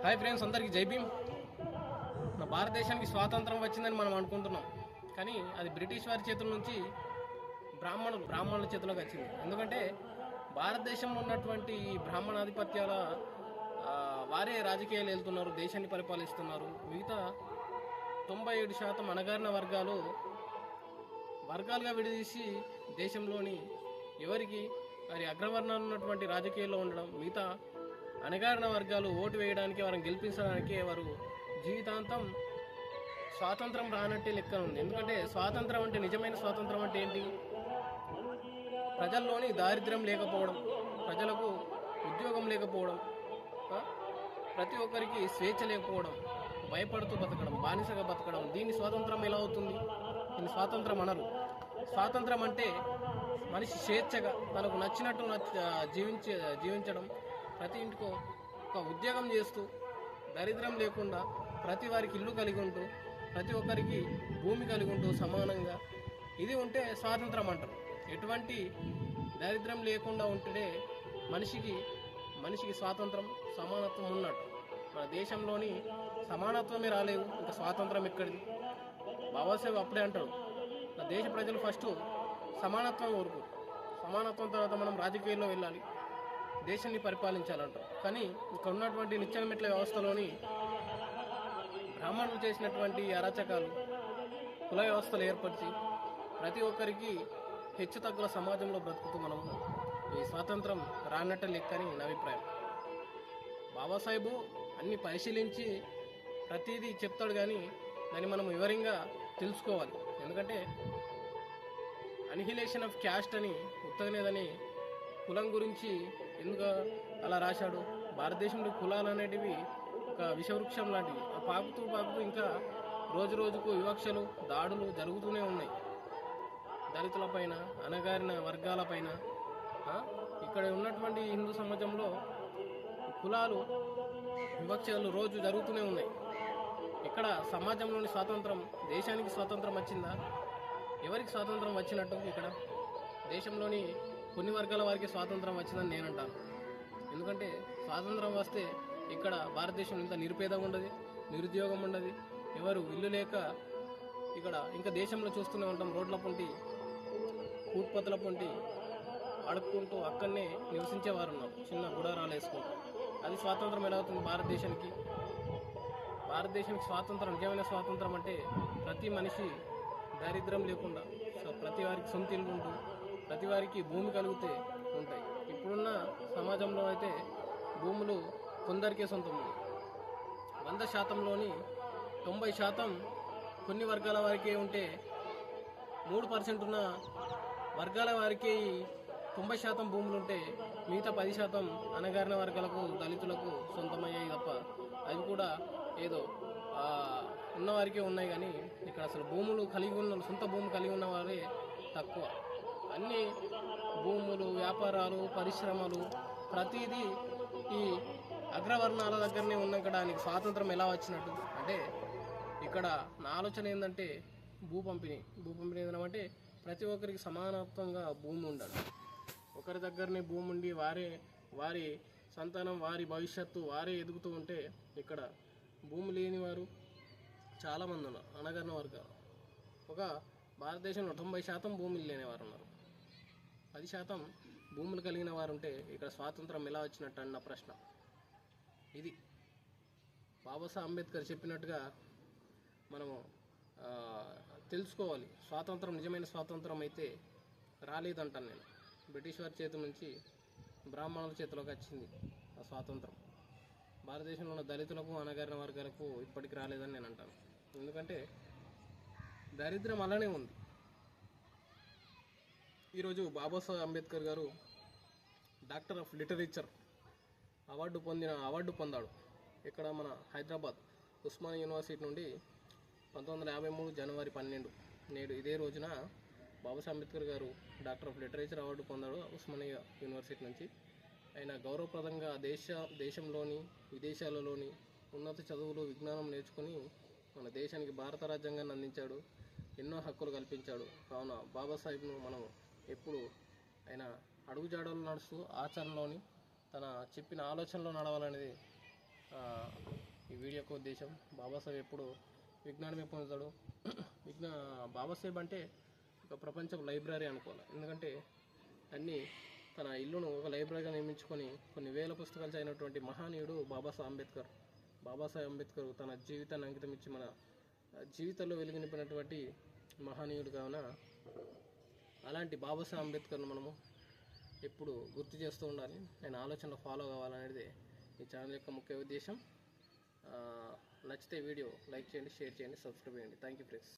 Hi friends, అందరికీ జై భీమ్. మన భారతదేశానికి స్వాతంత్రం వచ్చిందని మనం అనుకుంటున్నాం, కానీ అది బ్రిటిష్ వారి చేతుల నుంచి బ్రాహ్మణుల చేతిలోకి వచ్చింది. ఎందుకంటే భారతదేశంలో ఉన్నటువంటి బ్రాహ్మణాధిపత్యాల వారే రాజకీయాలు వెళ్తున్నారు, దేశాన్ని పరిపాలిస్తున్నారు. మిగతా 97% అణగారిన వర్గాలుగా విడదీసి దేశంలోని ఎవరికి వారి అగ్రవర్ణాలు ఉన్నటువంటి రాజకీయాల్లో ఉండడం, మిగతా అణగారిన వర్గాలు ఓటు వేయడానికి వారిని గెలిపించడానికి వారు జీవితాంతం స్వాతంత్రం రానట్టే లెక్క ఉంది. ఎందుకంటే స్వాతంత్రం అంటే, నిజమైన స్వాతంత్రం అంటే ఏంటి? ప్రజల్లోని దారిద్ర్యం లేకపోవడం, ప్రజలకు ఉద్యోగం లేకపోవడం, ప్రతి ఒక్కరికి స్వేచ్ఛ లేకపోవడం, భయపడుతూ బతకడం, బానిసగా బతకడం. దీన్ని స్వాతంత్రం ఎలా అవుతుంది? దీన్ని స్వాతంత్రం అనరు. స్వాతంత్రం అంటే మనిషి స్వేచ్ఛగా తనకు నచ్చినట్టు జీవించడం, ప్రతి ఇంటికో ఒక ఉద్యోగం చేస్తూ, దరిద్రం లేకుండా, ప్రతి వారికి ఇల్లు కలిగి ఉంటూ, ప్రతి ఒక్కరికి భూమి కలిగి ఉంటూ సమానంగా, ఇది ఉంటే స్వాతంత్రం అంటారు. ఎటువంటి దరిద్రం లేకుండా ఉంటే మనిషికి స్వాతంత్రం, సమానత్వం ఉన్నట్టు. మన దేశంలోని సమానత్వమే రాలేదు, ఇంకా స్వాతంత్రం ఎక్కడిది? బాబాసాహెబ్ అప్పుడే అంటాడు, నా దేశ ప్రజలు ఫస్ట్ సమానత్వం కోరుకు, సమానత్వం తర్వాత మనం రాజకీయాల్లో వెళ్ళాలి, దేశాన్ని పరిపాలించాలంటారు. కానీ ఇక్కడ ఉన్నటువంటి నిత్యమెట్ల వ్యవస్థలోని బ్రాహ్మణులు చేసినటువంటి అరాచకాలు, కుల వ్యవస్థలు ఏర్పరిచి ప్రతి ఒక్కరికి హెచ్చు తగ్గుల సమాజంలో బ్రతుకుతూ మనము ఈ స్వాతంత్రం రానట్ట లెక్కని నా అభిప్రాయం. బాబాసాహెబు అన్ని పరిశీలించి ప్రతిదీ చెప్తాడు, కానీ దాన్ని మనం వివరంగా తెలుసుకోవాలి. ఎందుకంటే అనిహిలేషన్ ఆఫ్ క్యాస్ట్ అని, ఉత్తగనేదని కులం గురించి ఎందుకు అలా రాశాడు? భారతదేశంలో కులాలు అనేటివి ఒక విషవృక్షం లాంటివి. పాకుతూ ఇంకా రోజు రోజుకు వివక్షలు, దాడులు జరుగుతూనే ఉన్నాయి. దళితులపైన, అణగారిన వర్గాలపైన. ఇక్కడ ఉన్నటువంటి హిందూ సమాజంలో కులాలు, వివక్షలు రోజు జరుగుతూనే ఉన్నాయి. ఇక్కడ సమాజంలోని స్వాతంత్రం, దేశానికి స్వాతంత్రం వచ్చిందా? ఎవరికి స్వాతంత్రం వచ్చినట్టు? ఇక్కడ దేశంలోని కొన్ని వర్గాల వారికి స్వాతంత్రం వచ్చిందని నేను అంటాను. ఎందుకంటే స్వాతంత్రం వస్తే ఇక్కడ భారతదేశం ఇంత నిరుపేదగా ఉండదు, నిరుద్యోగం ఉండదు, ఎవరు ఇల్లు లేక ఇక్కడ ఇంకా దేశంలో చూస్తూనే ఉంటాం, రోడ్ల పొంటి, ఫుట్పాత్ల పొంటి అడుక్కుంటూ అక్కడనే నివసించేవారు ఉన్నారు, చిన్న గుడారాలు వేసుకుంటూ. అది స్వాతంత్రం ఎలా అవుతుంది భారతదేశానికి? భారతదేశానికి స్వాతంత్రం, నిజమైన స్వాతంత్రం అంటే ప్రతి మనిషి దారిద్ర్యం లేకుండా, ప్రతి వారికి సొంత ఇల్లు ఉంటూ, ప్రతి వారికి భూమి కలిగితే ఉంటాయి. ఇప్పుడున్న సమాజంలో అయితే భూములు కొందరికే సొంతం ఉంది. 100%లోని 90% కొన్ని వర్గాల వారికే ఉంటే, 3% ఉన్న వర్గాల వారికి 90% భూములు ఉంటే, మిగతా 10% అణగారిన వర్గాలకు, దళితులకు సొంతమయ్యాయి తప్ప, అవి కూడా ఏదో ఉన్నవారికే ఉన్నాయి. కానీ ఇక్కడ అసలు భూములు కలిగి ఉన్న, సొంత భూమి కలిగి ఉన్న వారే తక్కువ. అన్ని భూములు, వ్యాపారాలు, పరిశ్రమలు, ప్రతిదీ ఈ అగ్రవర్ణాల దగ్గరనే ఉన్నడానికి స్వాతంత్రం ఎలా వచ్చినట్టు? అంటే ఇక్కడ నా ఆలోచన ఏంటంటే భూ పంపిణీ ఏంటంటే ప్రతి ఒక్కరికి సమానత్వంగా భూమి ఉండాలి. ఒకరి దగ్గరనే భూమి ఉండి వారి సంతానం, వారి భవిష్యత్తు వారే ఎదుగుతూ ఉంటే, ఇక్కడ భూమి లేని వారు చాలామంది ఉన్నారు, అణగారిన వర్గాలు. ఒక భారతదేశంలో 90% భూములు లేనివారు ఉన్నారు, 10% భూములు కలిగిన వారు ఉంటే ఇక్కడ స్వాతంత్రం ఎలా వచ్చినట్టు అన్న ప్రశ్న. ఇది బాబాసాహెబ్ అంబేద్కర్ చెప్పినట్టుగా మనము తెలుసుకోవాలి. స్వాతంత్రం, నిజమైన స్వాతంత్రం అయితే రాలేదంటాను నేను. బ్రిటిష్ వారి చేతుల నుంచి బ్రాహ్మణుల చేతిలోకి వచ్చింది ఆ స్వాతంత్రం. భారతదేశంలో ఉన్న దళితులకు, అణగారిన వర్గాలకు ఇప్పటికి రాలేదని నేను అంటాను. ఎందుకంటే దారిద్ర్యం అలానే ఉంది. ఈరోజు బాబాసాహెబ్ అంబేద్కర్ గారు డాక్టర్ ఆఫ్ లిటరేచర్ అవార్డు పొందాడు. ఇక్కడ మన హైదరాబాద్ ఉస్మానియా యూనివర్సిటీ నుండి 1953 జనవరి 12 నేడు ఇదే రోజున బాబాసాహెబ్ అంబేద్కర్ గారు డాక్టర్ ఆఫ్ లిటరేచర్ అవార్డు పొందాడు ఉస్మానియా యూనివర్సిటీ నుంచి. ఆయన గౌరవప్రదంగా దేశంలోని, విదేశాలలోని ఉన్నత చదువులు, విజ్ఞానం నేర్చుకుని మన దేశానికి భారత రాజ్యాంగాన్ని అందించాడు, ఎన్నో హక్కులు కల్పించాడు. కావున బాబాసాహెబ్ను మనం ఎప్పుడు ఆయన అడుగుజాడలు నడుస్తూ ఆచరణలోని తన చెప్పిన ఆలోచనలో నడవాలనేది వీడియో యొక్క ఉద్దేశం. బాబాసాహెబ్ ఎప్పుడు విజ్ఞానమే పొందుతాడు. బాబాసాహెబ్ అంటే ఒక ప్రపంచ లైబ్రరీ అనుకోవాలి. ఎందుకంటే అన్నీ తన ఇల్లును ఒక లైబ్రరీగా నిర్మించుకొని కొన్ని వేల పుస్తకాలు చదివినటువంటి మహానీయుడు బాబాసాహెబ్ అంబేద్కర్ తన జీవితాన్ని అంకితం ఇచ్చి మన జీవితంలో వెలుగు నింపినటువంటి మహానీయుడు కావున అలాంటి బాబాసాహెబ్ అంబేద్కర్ను మనము ఎప్పుడు గుర్తు చేస్తూ ఉండాలి. నేను ఆలోచనలో ఫాలో కావాలనేది ఈ ఛానల్ యొక్క ముఖ్య ఉద్దేశం. నచ్చితే వీడియో లైక్ చేయండి, షేర్ చేయండి, సబ్స్క్రైబ్ చేయండి. Thank you friends.